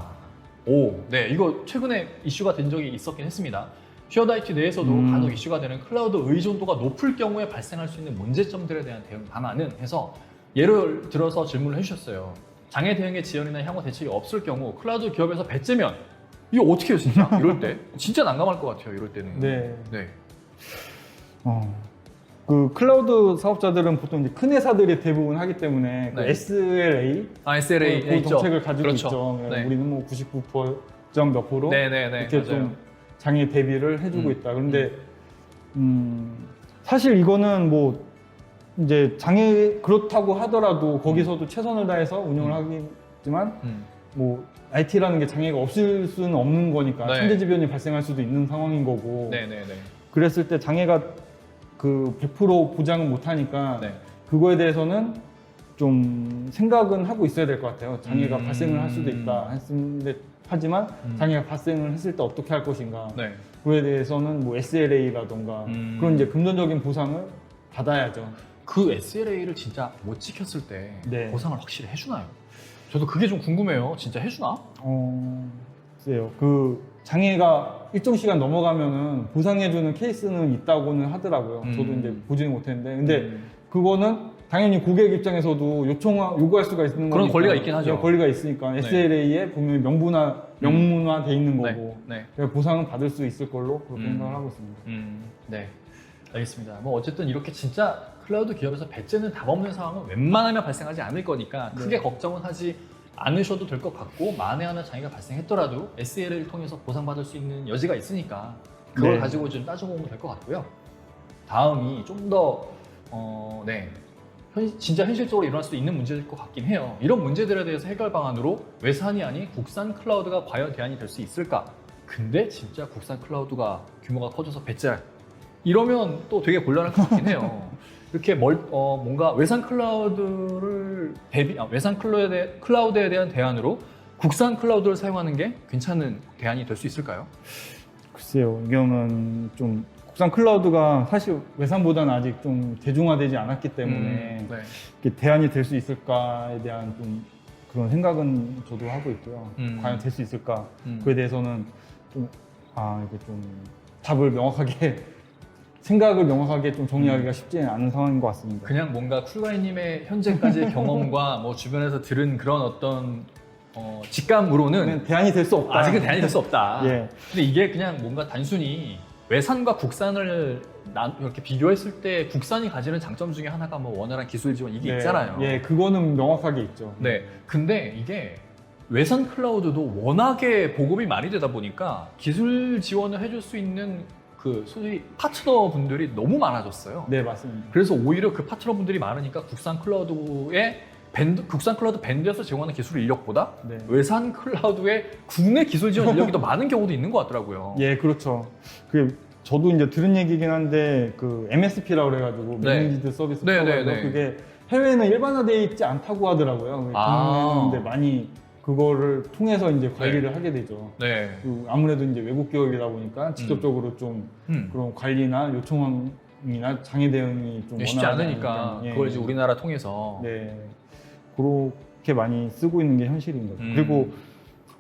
네, 이거 최근에 이슈가 된 적이 있었긴 했습니다. 쉐어드 IT 내에서도 간혹 이슈가 되는 클라우드 의존도가 높을 경우에 발생할 수 있는 문제점들에 대한 대응 방안은 해서 예를 들어서 질문을 해주셨어요. 장애 대응의 지연이나 향후 대책이 없을 경우 클라우드 기업에서 배째면 이거 어떻게 해요 진짜? 이럴 때? 진짜 난감할 것 같아요 이럴 때는. 네. 네. 그 클라우드 사업자들은 보통 이제 큰 회사들이 대부분 하기 때문에 그 네. SLA SLA 그 있죠. 정책을 가지고 그렇죠. 있죠. 네. 우리는 뭐 99% 몇 프로 네네네. 이렇게 맞아요. 좀 장애 대비를 해주고 있다. 그런데 사실 이거는 뭐 이제 장애 그렇다고 하더라도 거기서도 최선을 다해서 운영을 하겠지만 뭐 IT라는 게 장애가 없을 수는 없는 거니까 네. 천재지변이 발생할 수도 있는 상황인 거고 네네네. 그랬을 때 장애가 그 100% 보장은 못 하니까 네. 그거에 대해서는 좀 생각은 하고 있어야 될 것 같아요. 장애가 발생을 할 수도 있다 하지만 장애가 발생을 했을 때 어떻게 할 것인가. 네. 그거에 대해서는 뭐 SLA라던가 그런 이제 금전적인 보상을 받아야죠. 그 SLA를 진짜 못 지켰을 때 네. 보상을 확실히 해주나요? 저도 그게 좀 궁금해요. 진짜 해주나? 글쎄요. 그 장애가 일정 시간 넘어가면은 보상해주는 케이스는 있다고는 하더라고요. 저도 이제 보지는 못했는데, 근데 그거는 당연히 고객 입장에서도 요구할 수가 있는 그런 거니까. 권리가 있긴 하죠. 네, 권리가 있으니까 SLA에 분명히 명문화돼 있는 거고 네. 그래서 보상은 받을 수 있을 걸로 그렇게 생각을 하고 있습니다. 네. 알겠습니다. 뭐 어쨌든 이렇게 진짜 클라우드 기업에서 배째는 답 없는 상황은 웬만하면 발생하지 않을 거니까 크게 네. 걱정은 하지 않으셔도 될 것 같고, 만에 하나 장애가 발생했더라도 SLA를 통해서 보상받을 수 있는 여지가 있으니까 그걸 네. 가지고 좀 따져보면 될 것 같고요. 다음이 좀 더 진짜 현실적으로 일어날 수도 있는 문제일 것 같긴 해요. 이런 문제들에 대해서 해결 방안으로 외산이 아닌 국산 클라우드가 과연 대안이 될 수 있을까? 근데 진짜 국산 클라우드가 규모가 커져서 배째 이러면 또 되게 곤란할 것 같긴 해요. 이렇게 뭔가 외산 클라우드에 대한 대안으로 국산 클라우드를 사용하는 게 괜찮은 대안이 될 수 있을까요? 글쎄요. 이거는 좀 국산 클라우드가 사실 외산보다는 아직 좀 대중화되지 않았기 때문에 네. 이게 대안이 될 수 있을까에 대한 좀 그런 생각은 저도 하고 있고요. 과연 될 수 있을까? 그에 대해서는 좀 이게 좀 답을 명확하게 생각을 명확하게 좀 정리하기가 쉽지 않은 상황인 것 같습니다. 그냥 뭔가 쿨가이님의 현재까지의 경험과 뭐 주변에서 들은 그런 어떤 직감으로는 대안이 될 수 없다. 아직은 대안이 될 수 없다. 예. 근데 이게 그냥 뭔가 단순히 외산과 국산을 이렇게 비교했을 때 국산이 가지는 장점 중에 하나가 뭐 원활한 기술 지원 이게 네. 있잖아요. 예, 그거는 명확하게 있죠. 네. 근데 이게 외산 클라우드도 워낙에 보급이 많이 되다 보니까 기술 지원을 해줄 수 있는 그 소위 파트너 분들이 너무 많아졌어요. 네, 맞습니다. 그래서 오히려 그 파트너 분들이 많으니까 국산 클라우드 밴드에서 제공하는 기술 인력보다 네. 외산 클라우드의 국내 기술 지원 인력이 더 많은 경우도 있는 것 같더라고요. 예, 그렇죠. 저도 이제 들은 얘기긴 한데 그 MSP라고 그래가지고 네. 매니지드 서비스 네, 프로그램 네, 네. 그게 해외에는 일반화되어 있지 않다고 하더라고요. 국내는 많이 그거를 통해서 이제 관리를 하게 되죠. 네. 아무래도 이제 외국 기업이다 보니까 직접적으로 좀 그런 관리나 요청이나 장애 대응이 좀 쉽지 원활하지 않으니까 않으니까. 예. 그걸 이제 우리나라 통해서 네, 그렇게 많이 쓰고 있는 게 현실인 거죠. 그리고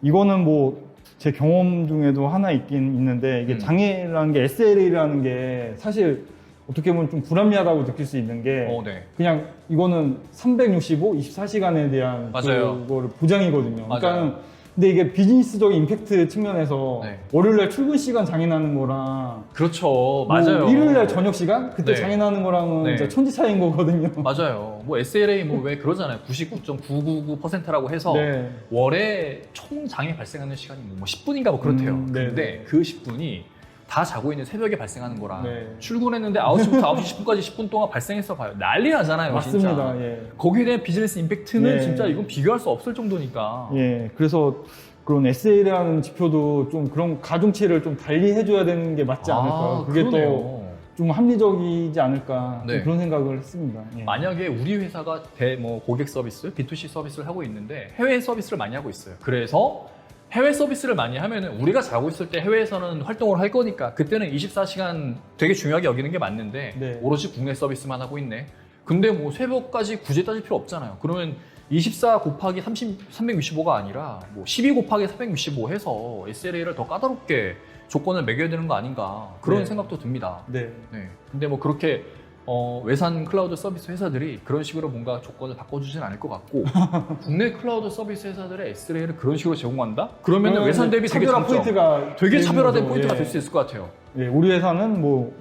이거는 뭐 제 경험 중에도 하나 있긴 있는데 이게 장애라는 게 SLA라는 게 사실 어떻게 보면 좀 불합리하다고 느낄 수 있는 게 네. 그냥 이거는 365, 24시간에 대한 맞아요. 그거를 보장이거든요. 맞아요. 그러니까 근데 이게 비즈니스적 임팩트 측면에서 네. 월요일날 출근 시간 장애 나는 거랑 그렇죠. 맞아요. 일요일날 저녁 시간 그때 네. 장애 나는 거랑은 네. 진짜 천지 차이인 거거든요. 맞아요. 뭐 SLA 뭐 왜 그러잖아요. 99.999%라고 해서 네. 월에 총 장애 발생하는 시간이 뭐 10분인가 뭐 그렇대요. 네, 근데 네. 그 10분이 다 자고 있는 새벽에 발생하는 거랑 네. 출근했는데 9시부터 9시 10분까지 10분 동안 발생해서 봐요. 난리 나잖아요. 맞습니다. 진짜. 예. 거기에 대한 비즈니스 임팩트는 네. 진짜 이건 비교할 수 없을 정도니까. 예, 그래서 그런 SLA라는 지표도 좀 그런 가중치를 좀 달리 해줘야 되는 게 맞지 않을까. 그게 또 그러네요. 좀 합리적이지 않을까. 네. 좀 그런 생각을 했습니다. 예. 만약에 우리 회사가 고객 서비스, B2C 서비스를 하고 있는데 해외 서비스를 많이 하고 있어요. 그래서 해외 서비스를 많이 하면은 우리가 자고 있을 때 해외에서는 활동을 할 거니까 그때는 24시간 되게 중요하게 여기는 게 맞는데 네. 오로지 국내 서비스만 하고 있네. 근데 뭐 새벽까지 굳이 따질 필요 없잖아요. 그러면 24 곱하기 365가 아니라 뭐 12 곱하기 365 해서 SLA를 더 까다롭게 조건을 매겨야 되는 거 아닌가 그런 네. 생각도 듭니다. 네. 네. 근데 뭐 그렇게 외산 클라우드 서비스 회사들이 그런 식으로 뭔가 조건을 바꿔주진 않을 것 같고 국내 클라우드 서비스 회사들의 SLA를 그런 식으로 제공한다? 그러면 외산 대비 되게 차별화 장점, 포인트가 되게 차별화된 되는 거죠. 포인트가 예. 될 수 있을 것 같아요. 예, 우리 회사는 뭐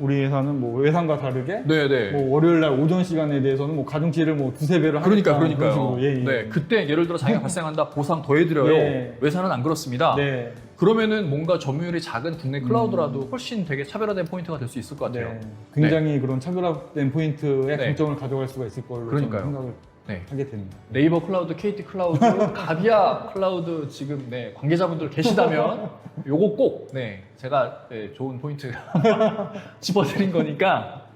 외산과 다르게 네네. 뭐 월요일 날 오전 시간에 대해서는 뭐 가중치를 뭐 두세 배를 하겠다. 그러니까요. 그런 식으로. 예, 예. 네, 그때 예를 들어 장애가 발생한다 보상 더 해드려요. 예. 외산은 안 그렇습니다. 네. 그러면은 뭔가 점유율이 작은 국내 클라우드라도 훨씬 되게 차별화된 포인트가 될 수 있을 것 같아요. 네. 굉장히 그런 차별화된 포인트의 네. 강점을 가져갈 수가 있을 걸로 그러니까요. 저는 생각을 네. 하게 됩니다. 네이버 클라우드, KT 클라우드, 가비아 클라우드 지금 관계자분들 계시다면 요거 꼭 제가 좋은 포인트 짚어드린 거니까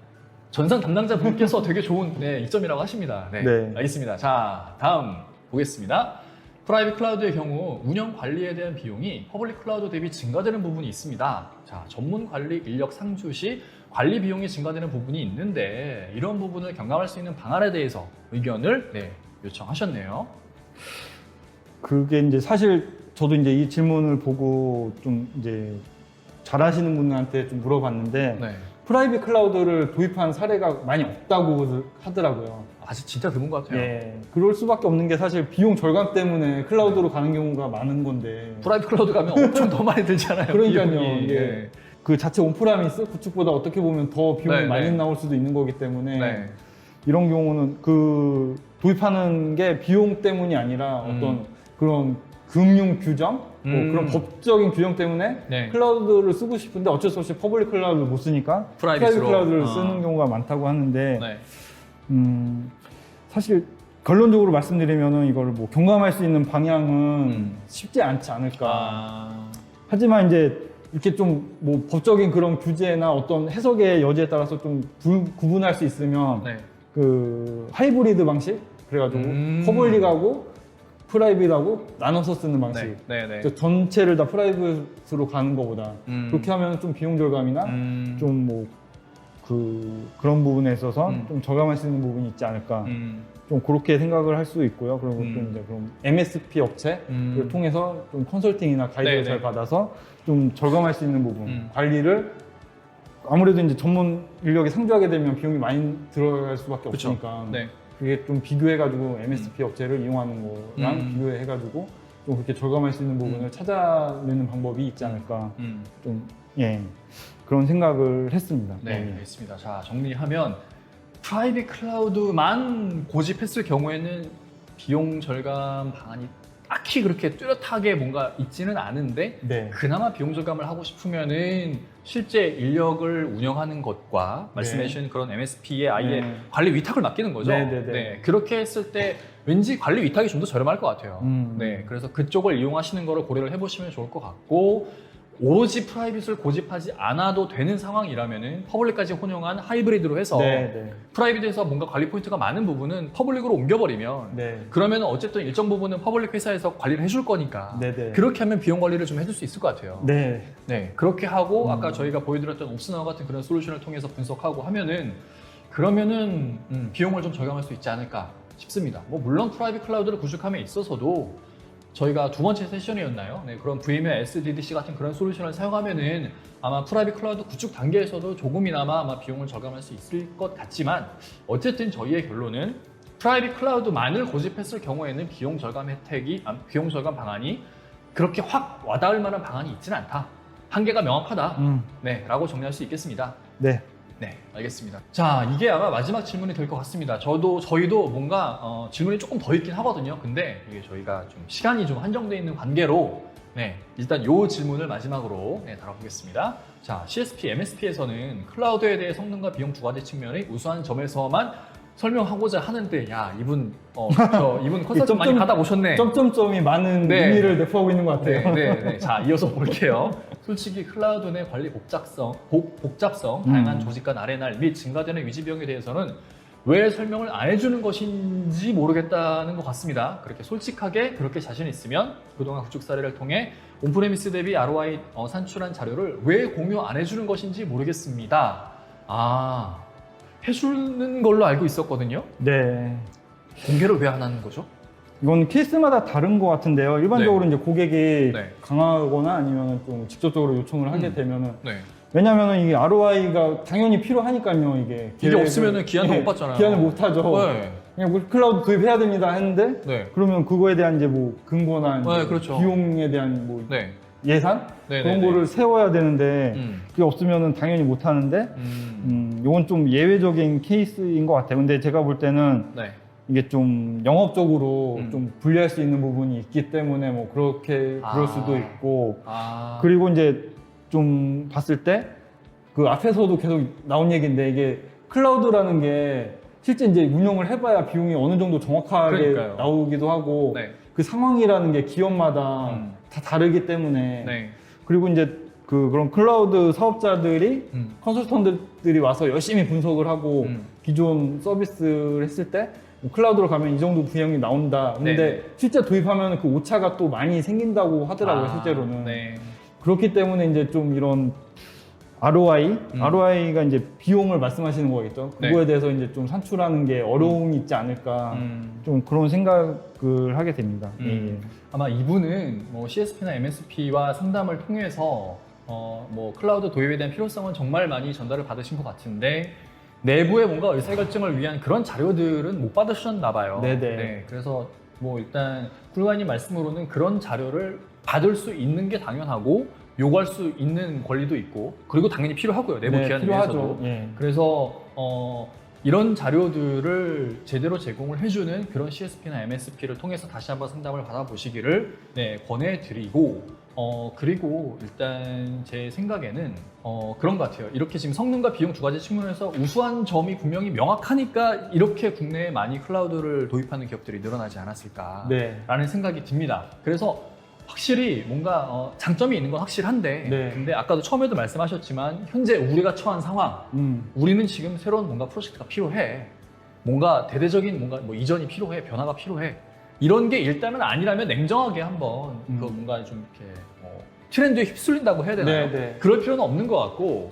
전산 담당자 분께서 되게 좋은 이점이라고 하십니다. 네, 네. 알겠습니다. 자, 다음 보겠습니다. 프라이빗 클라우드의 경우 운영 관리에 대한 비용이 퍼블릭 클라우드 대비 증가되는 부분이 있습니다. 자, 전문 관리 인력 상주 시 관리 비용이 증가되는 부분이 있는데 이런 부분을 경감할 수 있는 방안에 대해서 의견을 요청하셨네요. 그게 이제 사실 저도 이제 이 질문을 보고 좀 이제 잘하시는 분한테 좀 물어봤는데 네. 프라이빗 클라우드를 도입한 사례가 많이 없다고 하더라고요. 아직 진짜 드문 것 같아요. 예, 그럴 수밖에 없는 게 사실 비용 절감 때문에 클라우드로 가는 경우가 많은 건데. 프라이빗 클라우드 가면 엄청 더 많이 들잖아요. 그러니까요. 비용이. 예. 그 자체 온프라미스 구축보다 어떻게 보면 더 비용이 네, 많이 네. 나올 수도 있는 거기 때문에 네. 이런 경우는 그 도입하는 게 비용 때문이 아니라 어떤 그런 금융 규정, 뭐 그런 법적인 규정 때문에 네. 클라우드를 쓰고 싶은데 어쩔 수 없이 퍼블릭 클라우드를 못 쓰니까 프라이빗 프라이빗으로. 클라우드를 쓰는 경우가 많다고 하는데 네. 사실 결론적으로 말씀드리면은 이걸 뭐 경감할 수 있는 방향은 쉽지 않지 않을까. 아, 하지만 이제 이렇게 좀 뭐 법적인 그런 규제나 어떤 해석의 여지에 따라서 좀 구분할 수 있으면 네. 그 하이브리드 방식 그래가지고 퍼블릭하고 프라이빗하고 나눠서 쓰는 방식. 네. 네. 그러니까 전체를 다 프라이빗으로 가는 것보다 그렇게 하면 좀 비용 절감이나 좀 뭐 그런 부분에 있어서 좀 절감할 수 있는 부분이 있지 않을까. 좀 그렇게 생각을 할 수 있고요. 그리고 또 이제 그럼 MSP 업체를 통해서 좀 컨설팅이나 가이드를 네네. 잘 받아서 좀 절감할 수 있는 부분, 관리를 아무래도 이제 전문 인력이 상주하게 되면 비용이 많이 들어갈 수밖에 그쵸. 없으니까 네. 그게 좀 비교해가지고 MSP 업체를 이용하는 거랑 비교해가지고 좀 그렇게 절감할 수 있는 부분을 찾아내는 방법이 있지 않을까. 좀 그런 생각을 했습니다. 네, 알겠습니다. 자, 정리하면 프라이빗 클라우드만 고집했을 경우에는 비용 절감 방안이 딱히 그렇게 뚜렷하게 뭔가 있지는 않은데 네. 그나마 비용 절감을 하고 싶으면은 실제 인력을 운영하는 것과 말씀해 주신 그런 MSP에 아예 네. 관리 위탁을 맡기는 거죠. 네. 그렇게 했을 때 왠지 관리 위탁이 좀 더 저렴할 것 같아요. 네, 그래서 그쪽을 이용하시는 거를 고려를 해보시면 좋을 것 같고 오로지 프라이빗을 고집하지 않아도 되는 상황이라면은 퍼블릭까지 혼용한 하이브리드로 해서 프라이빗에서 뭔가 관리 포인트가 많은 부분은 퍼블릭으로 옮겨버리면 그러면 어쨌든 일정 부분은 퍼블릭 회사에서 관리를 해줄 거니까 그렇게 하면 비용 관리를 좀 해줄 수 있을 것 같아요. 네, 그렇게 하고 아까 저희가 보여드렸던 옵스나우 같은 그런 솔루션을 통해서 분석하고 하면은 그러면은 비용을 좀 절감할 수 있지 않을까 싶습니다. 뭐 물론 프라이빗 클라우드를 구축함에 있어서도 저희가 두 번째 세션이었나요? 네, 그런 VMware SDDC 같은 그런 솔루션을 사용하면은 아마 프라이빗 클라우드 구축 단계에서도 조금이나마 아마 비용을 절감할 수 있을 것 같지만 어쨌든 저희의 결론은 프라이빗 클라우드만을 고집했을 경우에는 비용 절감 비용 절감 방안이 그렇게 확 와닿을 만한 방안이 있지는 않다. 한계가 명확하다. 네, 라고 정리할 수 있겠습니다. 네, 알겠습니다. 자, 이게 아마 마지막 질문이 될 것 같습니다. 저희도 뭔가 질문이 조금 더 있긴 하거든요. 근데 이게 저희가 좀 시간이 좀 한정되어 있는 관계로 일단 이 질문을 마지막으로 다뤄보겠습니다. 자, CSP, MSP에서는 클라우드에 대해 성능과 비용 두 가지 측면의 우수한 점에서만 설명하고자 하는데 이분 컨설팅 많이 받아보셨네. 점점점이 많은 의미를 내포하고 있는 것 같아요. 자, 이어서 볼게요. 솔직히 클라우드 내 관리 복잡성, 다양한 조직 간 아레날 및 증가되는 유지 비용에 대해서는 왜 설명을 안 해주는 것인지 모르겠다는 것 같습니다. 그렇게 솔직하게 그렇게 자신 있으면 그동안 구축 사례를 통해 온프레미스 대비 ROI 산출한 자료를 왜 공유 안 해주는 것인지 모르겠습니다. 해주는 걸로 알고 있었거든요. 공개를 왜 안 하는 거죠? 이건 케이스마다 다른 것 같은데요. 일반적으로 이제 고객이 강하거나 아니면 좀 직접적으로 요청을 하게 되면은 왜냐면은 이게 ROI가 당연히 필요하니까요. 이게 없으면은 기한도 못 받잖아요. 기한을 못 하죠. 그냥 우리 클라우드 도입해야 됩니다 했는데 그러면 그거에 대한 이제 뭐 근거나 비용에 대한 뭐 예산 그런 거를 세워야 되는데 그게 없으면은 당연히 못 하는데 이건 좀 예외적인 케이스인 것 같아요. 근데 제가 볼 때는 이게 좀 영업적으로 좀 불리할 수 있는 부분이 있기 때문에 뭐 그렇게 그럴 수도 있고 그리고 이제 좀 봤을 때 그 앞에서도 계속 나온 얘기인데 이게 클라우드라는 게 실제 이제 운영을 해봐야 비용이 어느 정도 정확하게 나오기도 하고 그 상황이라는 게 기업마다 다 다르기 때문에 그리고 이제 그런 클라우드 사업자들이 음. 컨설턴트들이 와서 열심히 분석을 하고 기존 서비스를 했을 때뭐 클라우드로 가면 이 정도 분양이 나온다. 근데 네. 실제 도입하면 그 오차가 또 많이 생긴다고 하더라고요, 실제로는. 네. 그렇기 때문에 이제 좀 이런 ROI가 이제 비용을 말씀하시는 거겠죠. 그거에 네. 대해서 이제 좀 산출하는 게 어려움이 있지 않을까. 좀 그런 생각을 하게 됩니다. 예. 아마 이분은 뭐 CSP나 MSP와 상담을 통해서 뭐 클라우드 도입에 대한 필요성은 정말 많이 전달을 받으신 것 같은데 내부에 뭔가 의사결정을 위한 그런 자료들은 못 받으셨나 봐요. 네네. 네, 그래서 뭐 일단 쿨가님 말씀으로는 그런 자료를 받을 수 있는 게 당연하고 요구할 수 있는 권리도 있고 그리고 당연히 필요하고요. 내부 네, 기관을 필요하죠. 위해서도. 예. 그래서 이런 자료들을 제대로 제공을 해주는 그런 CSP나 MSP를 통해서 다시 한번 상담을 받아보시기를 네, 권해드리고 그리고 일단 제 생각에는 그런 것 같아요. 이렇게 지금 성능과 비용 두 가지 측면에서 우수한 점이 분명히 명확하니까 이렇게 국내에 많이 클라우드를 도입하는 기업들이 늘어나지 않았을까라는 네. 생각이 듭니다. 그래서 확실히 뭔가 장점이 있는 건 확실한데 네. 근데 아까도 처음에도 말씀하셨지만 현재 우리가 처한 상황 우리는 지금 새로운 뭔가 프로젝트가 필요해. 뭔가 대대적인 뭔가 뭐 이전이 필요해. 변화가 필요해. 이런 게 일단은 아니라면 냉정하게 한번 그 뭔가 좀 이렇게 트렌드에 휩쓸린다고 해야 되나요? 네. 그럴 필요는 없는 것 같고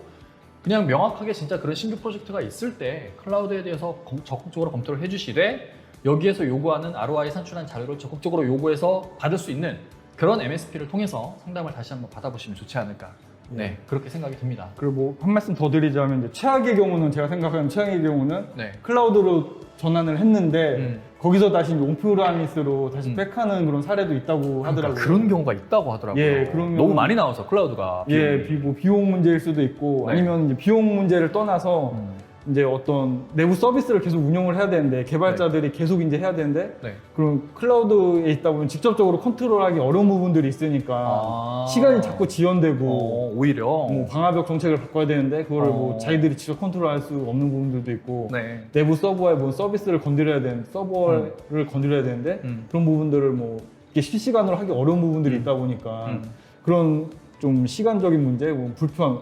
그냥 명확하게 진짜 그런 신규 프로젝트가 있을 때 클라우드에 대해서 적극적으로 검토를 해주시되 여기에서 요구하는 ROI 산출한 자료를 적극적으로 요구해서 받을 수 있는 그런 MSP를 통해서 상담을 다시 한번 받아보시면 좋지 않을까. 네, 그렇게 생각이 듭니다. 그리고 뭐 한 말씀 더 드리자면 이제 최악의 경우는 제가 생각하는 최악의 경우는 네. 클라우드로 전환을 했는데 거기서 다시 온프라미스로 다시 음. 백하는 그런 사례도 있다고 하더라고요. 그러니까 그런 경우가 있다고 하더라고요. 예, 그러면- 너무 많이 나와서 클라우드가. 예, 뭐 비용 문제일 수도 있고 네. 아니면 이제 비용 문제를 떠나서 이제 어떤 내부 서비스를 계속 운영을 해야 되는데 개발자들이 계속 이제 해야 되는데 네. 그럼 클라우드에 있다 보면 직접적으로 컨트롤하기 어려운 부분들이 있으니까 아. 시간이 자꾸 지연되고 오히려. 뭐 방화벽 정책을 바꿔야 되는데 그거를 뭐 어. 자기들이 직접 컨트롤할 수 없는 부분들도 있고 네. 내부 서버에 뭐 서비스를 건드려야 되는 서버를 건드려야 되는데 그런 부분들을 뭐 이게 실시간으로 하기 어려운 부분들이 있다 보니까 그런 좀 시간적인 문제, 뭐 불편,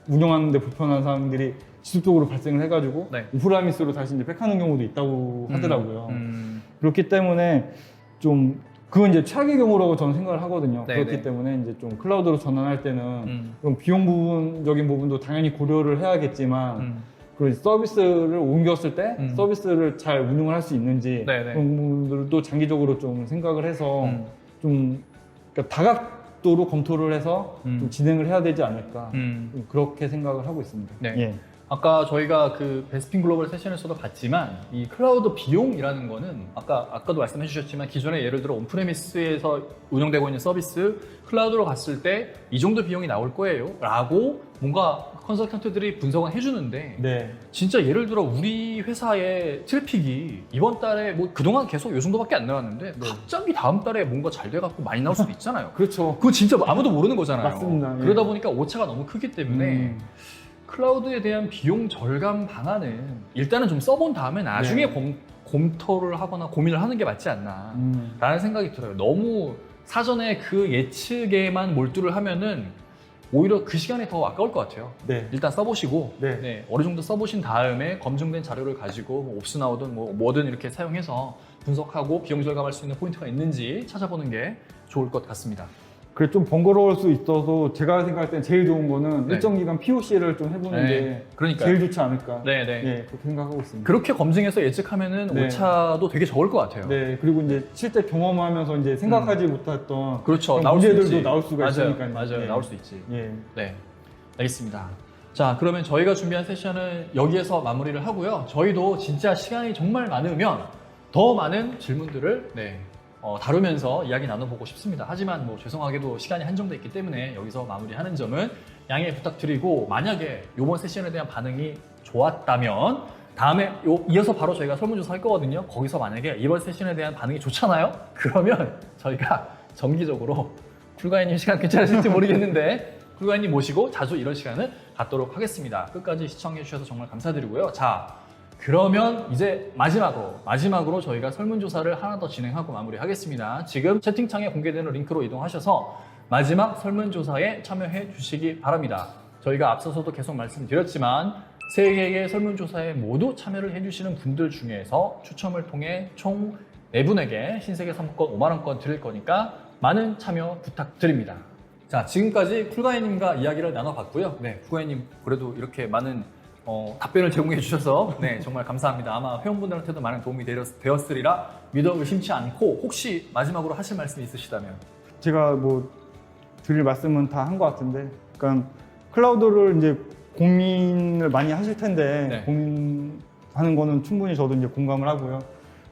운영하는데 불편한 사람들이 지속적으로 발생을 해가지고 네. 오프라미스로 다시 이제 백하는 경우도 있다고 하더라고요. 음. 그렇기 때문에 좀 그건 이제 최악의 경우라고 저는 생각을 하거든요. 네네. 그렇기 때문에 이제 좀 클라우드로 전환할 때는 그런 비용 부분적인 부분도 당연히 고려를 해야겠지만 그리고 서비스를 옮겼을 때 서비스를 잘 운영을 할 수 있는지 네네. 그런 부분들도 장기적으로 좀 생각을 해서 좀 그러니까 다각도로 검토를 해서 좀 진행을 해야 되지 않을까 좀 그렇게 생각을 하고 있습니다. 네. 예. 아까 저희가 그 베스핀 글로벌 세션에서도 봤지만 이 클라우드 비용이라는 거는 아까도 말씀해 주셨지만 기존에 예를 들어 온프레미스에서 운영되고 있는 서비스 클라우드로 갔을 때 이 정도 비용이 나올 거예요 라고 뭔가 컨설턴트들이 분석은 해주는데 네. 진짜 예를 들어 우리 회사의 트래픽이 이번 달에 뭐 그동안 계속 요 정도밖에 안 나왔는데 갑자기 다음 달에 뭔가 잘 돼갖고 많이 나올 수도 있잖아요. 그렇죠. 그거 진짜 아무도 모르는 거잖아요. 맞습니다. 예. 그러다 보니까 오차가 너무 크기 때문에 클라우드에 대한 비용 절감 방안은 일단은 좀 써본 다음에 나중에 네. 검토를 하거나 고민을 하는 게 맞지 않나 라는 생각이 들어요. 너무 사전에 그 예측에만 몰두를 하면은 오히려 그 시간이 더 아까울 것 같아요. 네. 일단 써보시고 네. 어느 정도 써보신 다음에 검증된 자료를 가지고 뭐 옵스나우든 뭐든 이렇게 사용해서 분석하고 비용 절감할 수 있는 포인트가 있는지 찾아보는 게 좋을 것 같습니다. 그래 좀 번거로울 수 있어서 제가 생각할 땐 제일 좋은 거는 네. 일정 기간 POC를 좀 해보는 네. 게 그러니까요. 제일 좋지 않을까. 네네. 예, 그렇게 생각하고 있습니다. 그렇게 검증해서 예측하면은 네. 오차도 되게 적을 것 같아요. 네, 그리고 이제 실제 경험하면서 이제 생각하지 못했던 그렇죠. 그런 나올 수 문제들도 있지. 나올 수가 맞아요. 있으니까요. 맞아요. 예. 나올 수 있지. 예. 네. 알겠습니다. 자, 그러면 저희가 준비한 세션은 여기에서 마무리를 하고요. 저희도 진짜 시간이 정말 많으면 더 많은 질문들을 다루면서 이야기 나눠보고 싶습니다. 하지만 뭐 죄송하게도 시간이 한정돼 있기 때문에 여기서 마무리하는 점은 양해 부탁드리고 만약에 이번 세션에 대한 반응이 좋았다면 다음에 이어서 바로 저희가 설문조사 할 거거든요. 거기서 만약에 이번 세션에 대한 반응이 좋잖아요. 그러면 저희가 정기적으로 쿨가이님 시간 괜찮으실지 모르겠는데 쿨가이님 모시고 자주 이런 시간을 갖도록 하겠습니다. 끝까지 시청해 주셔서 정말 감사드리고요. 자, 그러면 이제 마지막으로 저희가 설문조사를 하나 더 진행하고 마무리하겠습니다. 지금 채팅창에 공개되는 링크로 이동하셔서 마지막 설문조사에 참여해 주시기 바랍니다. 저희가 앞서서도 계속 말씀드렸지만 3개의 설문조사에 모두 참여를 해주시는 분들 중에서 추첨을 통해 총 4분에게 신세계 상품권 5만원권 드릴 거니까 많은 참여 부탁드립니다. 자, 지금까지 쿨가이님과 이야기를 나눠봤고요. 네, 쿨가이님 그래도 이렇게 많은 답변을 제공해 주셔서 네, 정말 감사합니다. 아마 회원분들한테도 많은 도움이 되었으리라 믿어 의심치 않고 혹시 마지막으로 하실 말씀이 있으시다면? 제가 뭐 드릴 말씀은 다 한 것 같은데, 그러니까 클라우드를 이제 고민을 많이 하실 텐데 네. 고민하는 거는 충분히 저도 이제 공감을 하고요.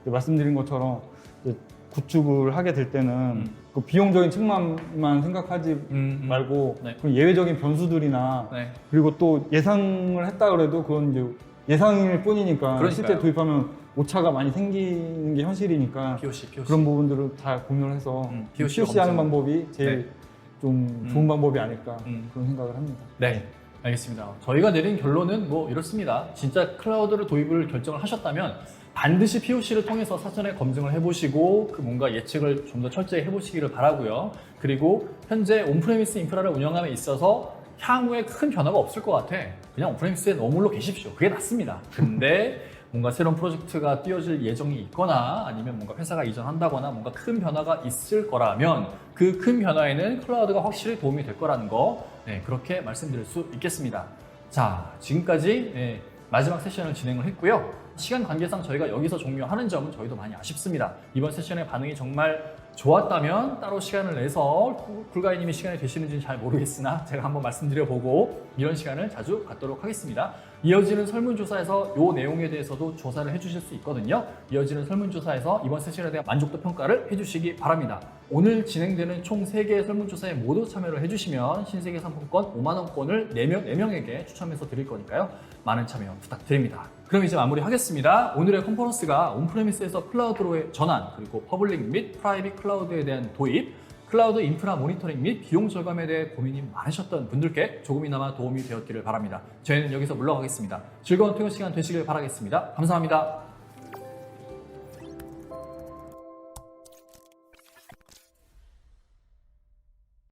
말씀드린 것처럼 이제 구축을 하게 될 때는 그 비용적인 측면만 생각하지 말고 네. 그런 예외적인 변수들이나 네. 그리고 또 예상을 했다 그래도 그건 이제 예상일 뿐이니까 그러니까요. 실제 도입하면 오차가 많이 생기는 게 현실이니까 POC. 그런 부분들을 다 고민을 해서 POC 하는 검증. 방법이 제일 네. 좀 좋은 방법이 아닐까 음. 그런 생각을 합니다. 네, 알겠습니다. 저희가 내린 결론은 뭐 이렇습니다. 진짜 클라우드를 도입을 결정을 하셨다면 반드시 POC를 통해서 사전에 검증을 해보시고 그 뭔가 예측을 좀 더 철저히 해보시기를 바라고요. 그리고 현재 온프레미스 인프라를 운영함에 있어서 향후에 큰 변화가 없을 것 같아. 그냥 온프레미스에 머물러 계십시오. 그게 낫습니다. 근데 뭔가 새로운 프로젝트가 띄워질 예정이 있거나 아니면 뭔가 회사가 이전한다거나 뭔가 큰 변화가 있을 거라면 그 큰 변화에는 클라우드가 확실히 도움이 될 거라는 거, 네, 그렇게 말씀드릴 수 있겠습니다. 자, 지금까지 네, 마지막 세션을 진행을 했고요. 시간 관계상 저희가 여기서 종료하는 점은 저희도 많이 아쉽습니다. 이번 세션의 반응이 정말 좋았다면 따로 시간을 내서 쿨가이님이 시간이 되시는지는 잘 모르겠으나 제가 한번 말씀드려보고 이런 시간을 자주 갖도록 하겠습니다. 이어지는 설문조사에서 이 내용에 대해서도 조사를 해주실 수 있거든요. 이어지는 설문조사에서 이번 세션에 대한 만족도 평가를 해주시기 바랍니다. 오늘 진행되는 총 3개의 설문조사에 모두 참여를 해주시면 신세계 상품권 5만원권을 4명에게 추첨해서 드릴 거니까요. 많은 참여 부탁드립니다. 그럼 이제 마무리하겠습니다. 오늘의 컨퍼런스가 온프레미스에서 클라우드로의 전환, 그리고 퍼블릭 및 프라이빗 클라우드에 대한 도입, 클라우드 인프라 모니터링 및 비용 절감에 대해 고민이 많으셨던 분들께 조금이나마 도움이 되었기를 바랍니다. 저희는 여기서 물러가겠습니다. 즐거운 퇴근 시간 되시길 바라겠습니다. 감사합니다.